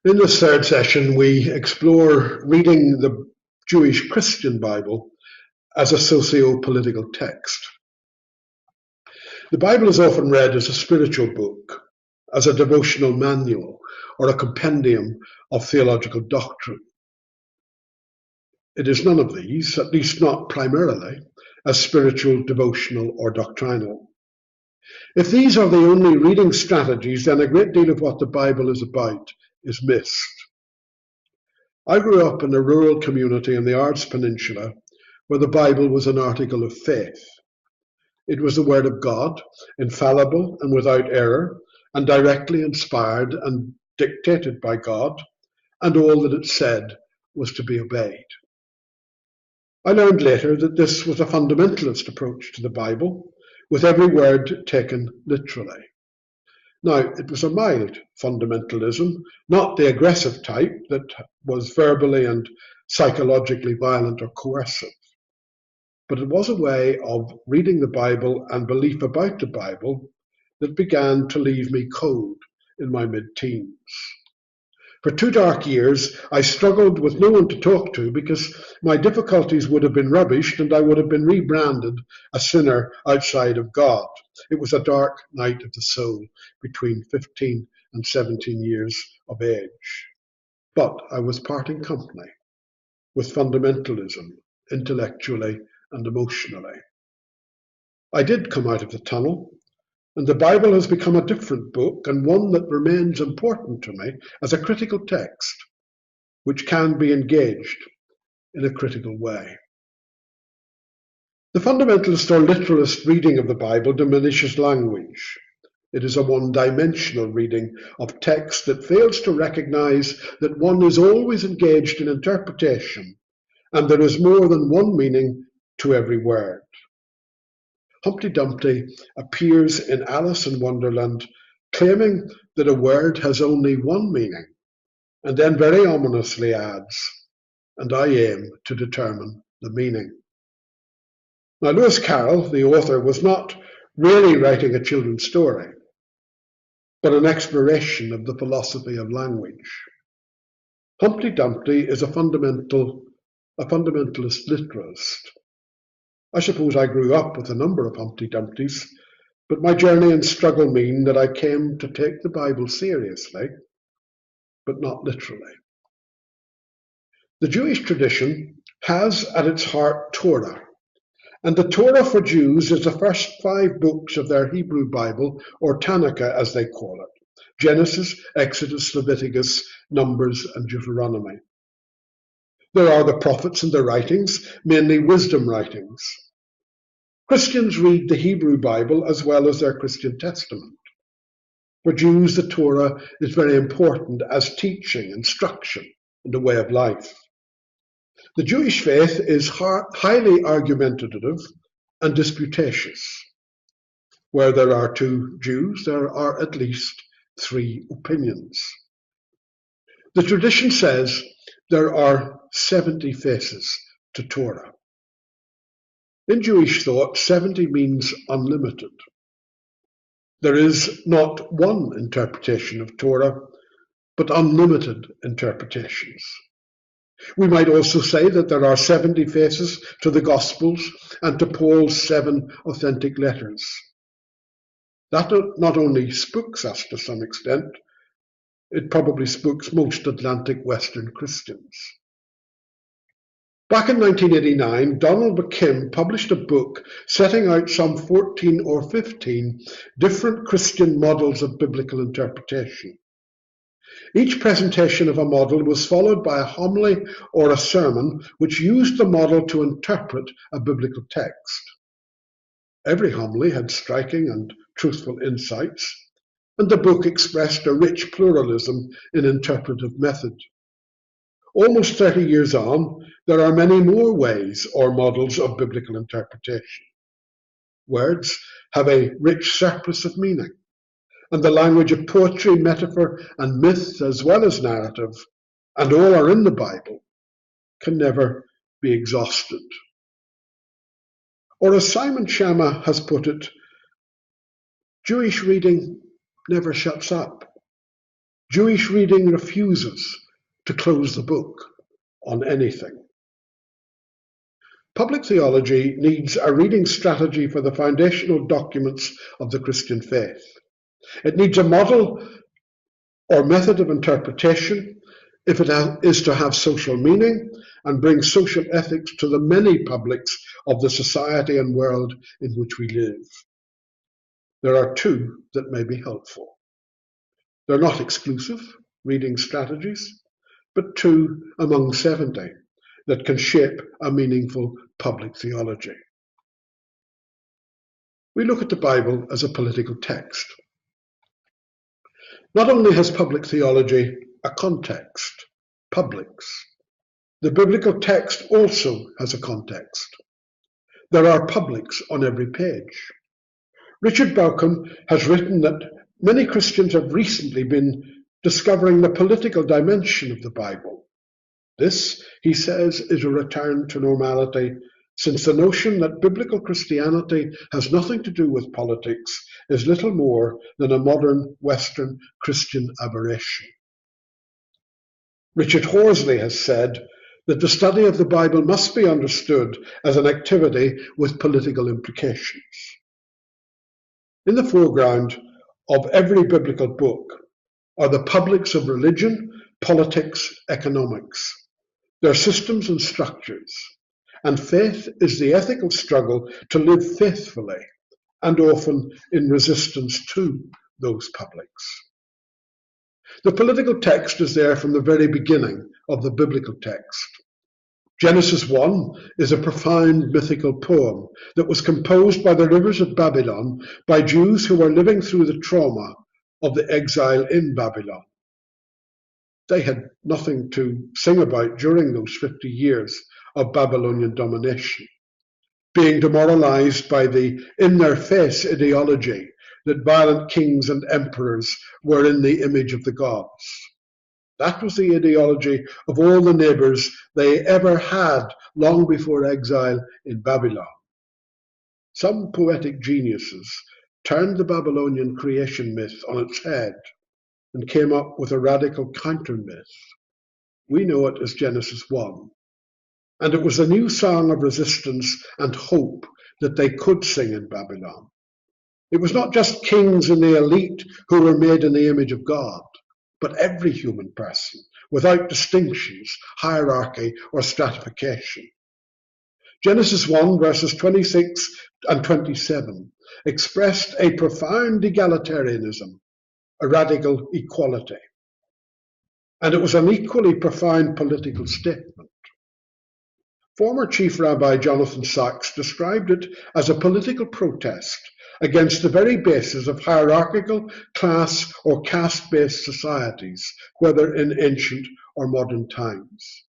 In this third session, we explore reading the Jewish Christian Bible as a socio-political text. The Bible is often read as a spiritual book, as a devotional manual, or a compendium of theological doctrine. It is none of these, at least not primarily, as spiritual, devotional, or doctrinal. If these are the only reading strategies, then a great deal of what the Bible is about is missed. I grew up in a rural community in the Ards Peninsula where the Bible was an article of faith. It was the Word of God, infallible and without error, and directly inspired and dictated by God, and all that it said was to be obeyed. I learned later that this was a fundamentalist approach to the Bible, with every word taken literally. Now, it was a mild fundamentalism, not the aggressive type that was verbally and psychologically violent or coercive. But it was a way of reading the Bible and belief about the Bible that began to leave me cold in my mid-teens. For 2 dark years, I struggled with no one to talk to because my difficulties would have been rubbished and I would have been rebranded a sinner outside of God. It was a dark night of the soul between 15 and 17 years of age. But I was parting company with fundamentalism, intellectually and emotionally. I did come out of the tunnel, and the Bible has become a different book and one that remains important to me as a critical text, which can be engaged in a critical way. The fundamentalist or literalist reading of the Bible diminishes language. It is a one-dimensional reading of text that fails to recognize that one is always engaged in interpretation and there is more than one meaning to every word. Humpty Dumpty appears in Alice in Wonderland claiming that a word has only one meaning, and then very ominously adds, "and I aim to determine the meaning." Now, Lewis Carroll, the author, was not really writing a children's story, but an exploration of the philosophy of language. Humpty Dumpty is a fundamentalist literalist. I suppose I grew up with a number of Humpty Dumptys, but my journey and struggle mean that I came to take the Bible seriously, but not literally. The Jewish tradition has at its heart Torah, and the Torah for Jews is the first 5 books of their Hebrew Bible, or Tanakh as they call it: Genesis, Exodus, Leviticus, Numbers, and Deuteronomy. There are the prophets and their writings, mainly wisdom writings. Christians read the Hebrew Bible as well as their Christian Testament. For Jews, the Torah is very important as teaching, instruction, and a way of life. The Jewish faith is highly argumentative and disputatious. Where there are 2 Jews, there are at least 3 opinions. The tradition says there are 70 faces to Torah. In Jewish thought, 70 means unlimited. There is not one interpretation of Torah, but unlimited interpretations. We might also say that there are 70 faces to the Gospels and to Paul's 7 authentic letters. That not only spooks us to some extent, it probably spooks most Atlantic Western Christians. Back in 1989, Donald McKim published a book setting out some 14 or 15 different Christian models of biblical interpretation. Each presentation of a model was followed by a homily or a sermon which used the model to interpret a biblical text. Every homily had striking and truthful insights, and the book expressed a rich pluralism in interpretive method. Almost 30 years on, there are many more ways or models of biblical interpretation. Words have a rich surplus of meaning, and the language of poetry, metaphor, and myth, as well as narrative, and all are in the Bible, can never be exhausted. Or as Simon Schama has put it, Jewish reading never shuts up. Jewish reading refuses to close the book on anything. Public theology needs a reading strategy for the foundational documents of the Christian faith. It needs a model or method of interpretation if it is to have social meaning and bring social ethics to the many publics of the society and world in which we live. There are two that may be helpful. They're not exclusive reading strategies, but two among 70 that can shape a meaningful public theology. We look at the Bible as a political text. Not only has public theology a context, publics, the biblical text also has a context. There are publics on every page. Richard Bauckham has written that many Christians have recently been discovering the political dimension of the Bible. This, he says, is a return to normality, since the notion that biblical Christianity has nothing to do with politics is little more than a modern Western Christian aberration. Richard Horsley has said that the study of the Bible must be understood as an activity with political implications. In the foreground of every biblical book are the publics of religion, politics, economics, their systems and structures, and faith is the ethical struggle to live faithfully and often in resistance to those publics. The political text is there from the very beginning of the biblical text. Genesis 1 is a profound mythical poem that was composed by the rivers of Babylon by Jews who were living through the trauma of the exile in Babylon. They had nothing to sing about during those 50 years of Babylonian domination, being demoralized by the in-their-face ideology that violent kings and emperors were in the image of the gods. That was the ideology of all the neighbors they ever had long before exile in Babylon. Some poetic geniuses turned the Babylonian creation myth on its head and came up with a radical counter-myth. We know it as Genesis 1. And it was a new song of resistance and hope that they could sing in Babylon. It was not just kings and the elite who were made in the image of God, but every human person, without distinctions, hierarchy, or stratification. Genesis 1, verses 26 and 27, expressed a profound egalitarianism, a radical equality. And it was an equally profound political statement. Former Chief Rabbi Jonathan Sachs described it as a political protest against the very basis of hierarchical, class, or caste-based societies, whether in ancient or modern times.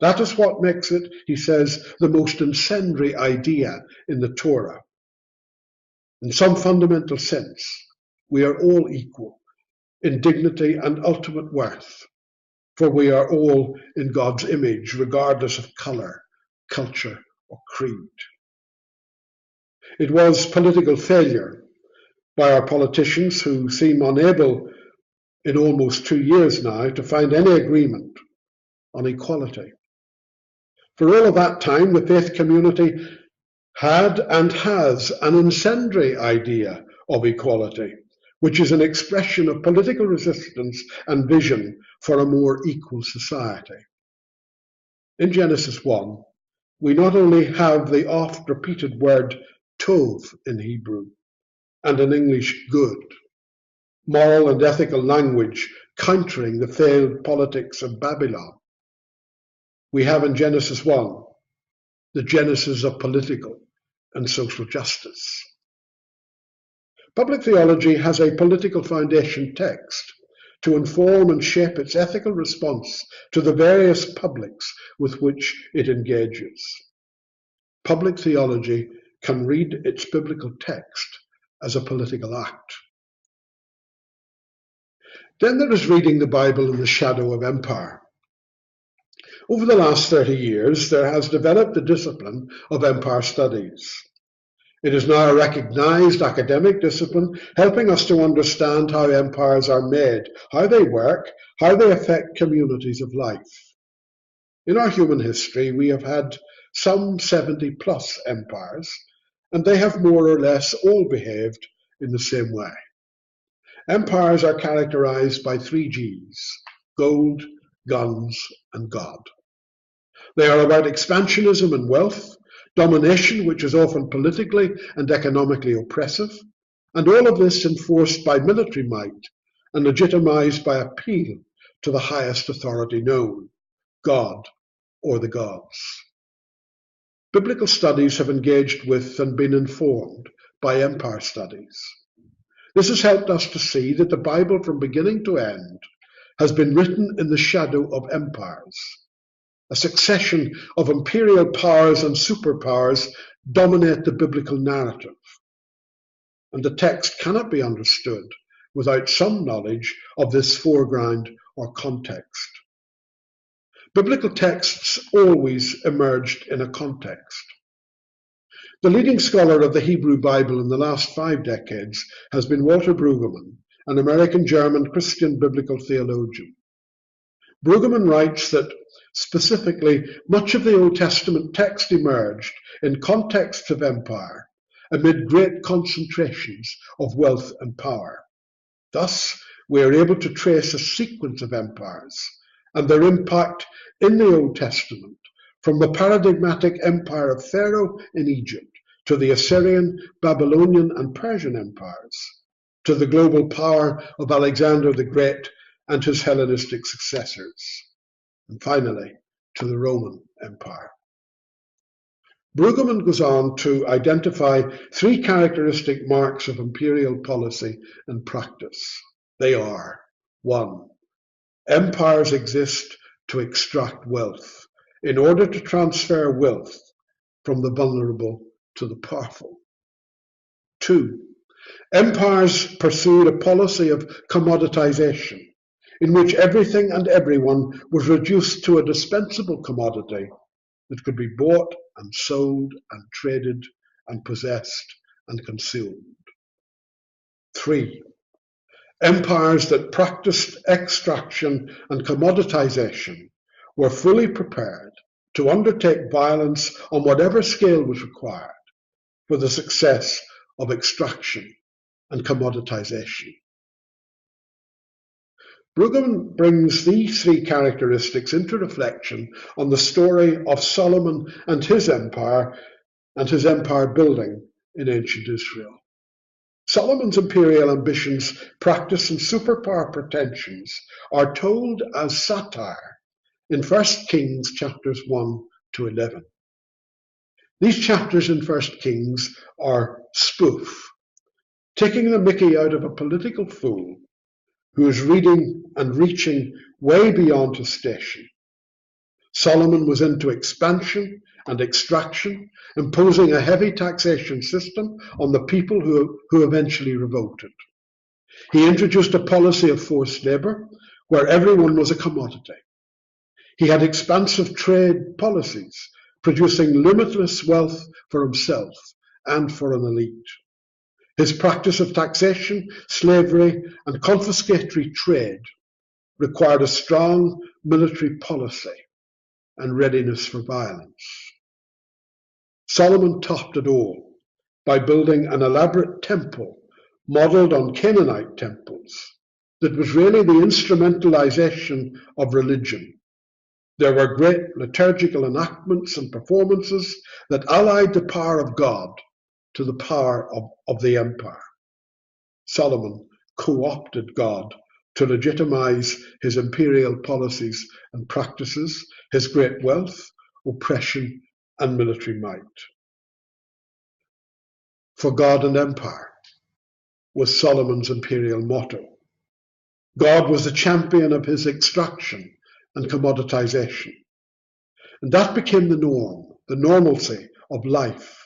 That is what makes it, he says, the most incendiary idea in the Torah. In some fundamental sense, we are all equal in dignity and ultimate worth, for we are all in God's image, regardless of colour, culture, or creed. It was political failure by our politicians who seem unable in almost 2 years now to find any agreement on equality. For all of that time, the faith community had and has an incendiary idea of equality, which is an expression of political resistance and vision for a more equal society. In Genesis 1, we not only have the oft-repeated word tov in Hebrew, and in English good, moral and ethical language countering the failed politics of Babylon. We have in Genesis 1 the genesis of political and social justice. Public theology has a political foundation text to inform and shape its ethical response to the various publics with which it engages. Public theology can read its biblical text as a political act. Then there is reading the Bible in the shadow of empire. Over the last 30 years, there has developed the discipline of empire studies. It is now a recognized academic discipline, helping us to understand how empires are made, how they work, how they affect communities of life. In our human history, we have had some 70 plus empires, and they have more or less all behaved in the same way. Empires are characterized by 3 Gs: gold, guns, and God. They are about expansionism and wealth, domination, which is often politically and economically oppressive, and all of this enforced by military might and legitimized by appeal to the highest authority known, God or the gods. Biblical studies have engaged with and been informed by empire studies. This has helped us to see that the Bible from beginning to end has been written in the shadow of empires. A succession of imperial powers and superpowers dominate the biblical narrative, and the text cannot be understood without some knowledge of this foreground or context. Biblical texts always emerged in a context. The leading scholar of the Hebrew Bible in the last 5 decades has been Walter Brueggemann, an American-German Christian biblical theologian. Brueggemann writes that, specifically, much of the Old Testament text emerged in contexts of empire, amid great concentrations of wealth and power. Thus, we are able to trace a sequence of empires and their impact in the Old Testament, from the paradigmatic empire of Pharaoh in Egypt to the Assyrian, Babylonian, and Persian empires, to the global power of Alexander the Great and his Hellenistic successors, and finally to the Roman Empire. Brueggemann goes on to identify 3 characteristic marks of imperial policy and practice. They are: 1. Empires exist to extract wealth in order to transfer wealth from the vulnerable to the powerful. 2. Empires pursued a policy of commoditization, in which everything and everyone was reduced to a dispensable commodity that could be bought and sold and traded and possessed and consumed. 3. Empires that practiced extraction and commoditization were fully prepared to undertake violence on whatever scale was required for the success of extraction and commoditization. Brueggemann brings these 3 characteristics into reflection on the story of Solomon and his empire building in ancient Israel. Solomon's imperial ambitions, practice, and superpower pretensions are told as satire in 1 Kings chapters 1 to 11. These chapters in 1 Kings are spoof, taking the mickey out of a political fool who is reading and reaching way beyond his station. Solomon was into expansion and extraction, imposing a heavy taxation system on the people who eventually revolted. He introduced a policy of forced labor where everyone was a commodity. He had expansive trade policies, producing limitless wealth for himself and for an elite. His practice of taxation, slavery, and confiscatory trade required a strong military policy and readiness for violence. Solomon topped it all by building an elaborate temple modeled on Canaanite temples that was really the instrumentalization of religion. There were great liturgical enactments and performances that allied the power of God to the power of the empire. Solomon co-opted God to legitimize his imperial policies and practices, his great wealth, oppression, and military might. For God and empire was Solomon's imperial motto. God was the champion of his extraction and commoditization. And that became the norm, the normalcy of life.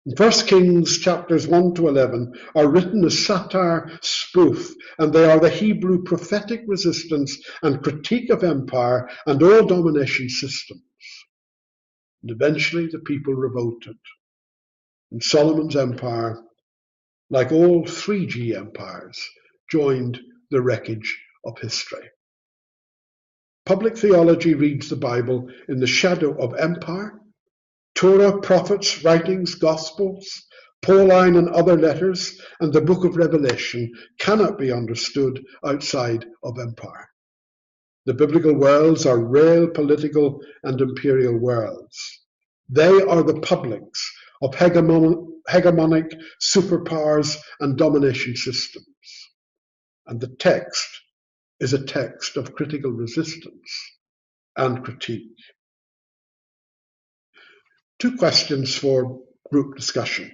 In 1 Kings chapters 1 to 11 are written as satire, spoof, and they are the Hebrew prophetic resistance and critique of empire and all domination systems. And eventually the people revolted. And Solomon's empire, like all 3G empires, joined the wreckage of history. Public theology reads the Bible in the shadow of empire. Torah, prophets, writings, gospels, Pauline and other letters, and the book of Revelation cannot be understood outside of empire. The biblical worlds are real political and imperial worlds. They are the publics of hegemonic superpowers and domination systems. And the text is a text of critical resistance and critique. 2 questions for group discussion.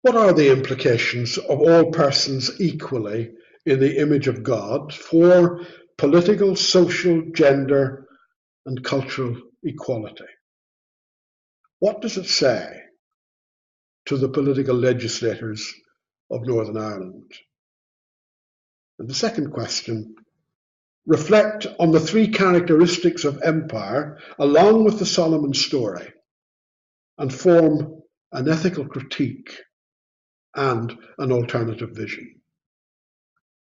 What are the implications of all persons equally in the image of God for political, social, gender, and cultural equality? What does it say to the political legislators of Northern Ireland? And the second question, reflect on the 3 characteristics of empire along with the Solomon story and form an ethical critique and an alternative vision.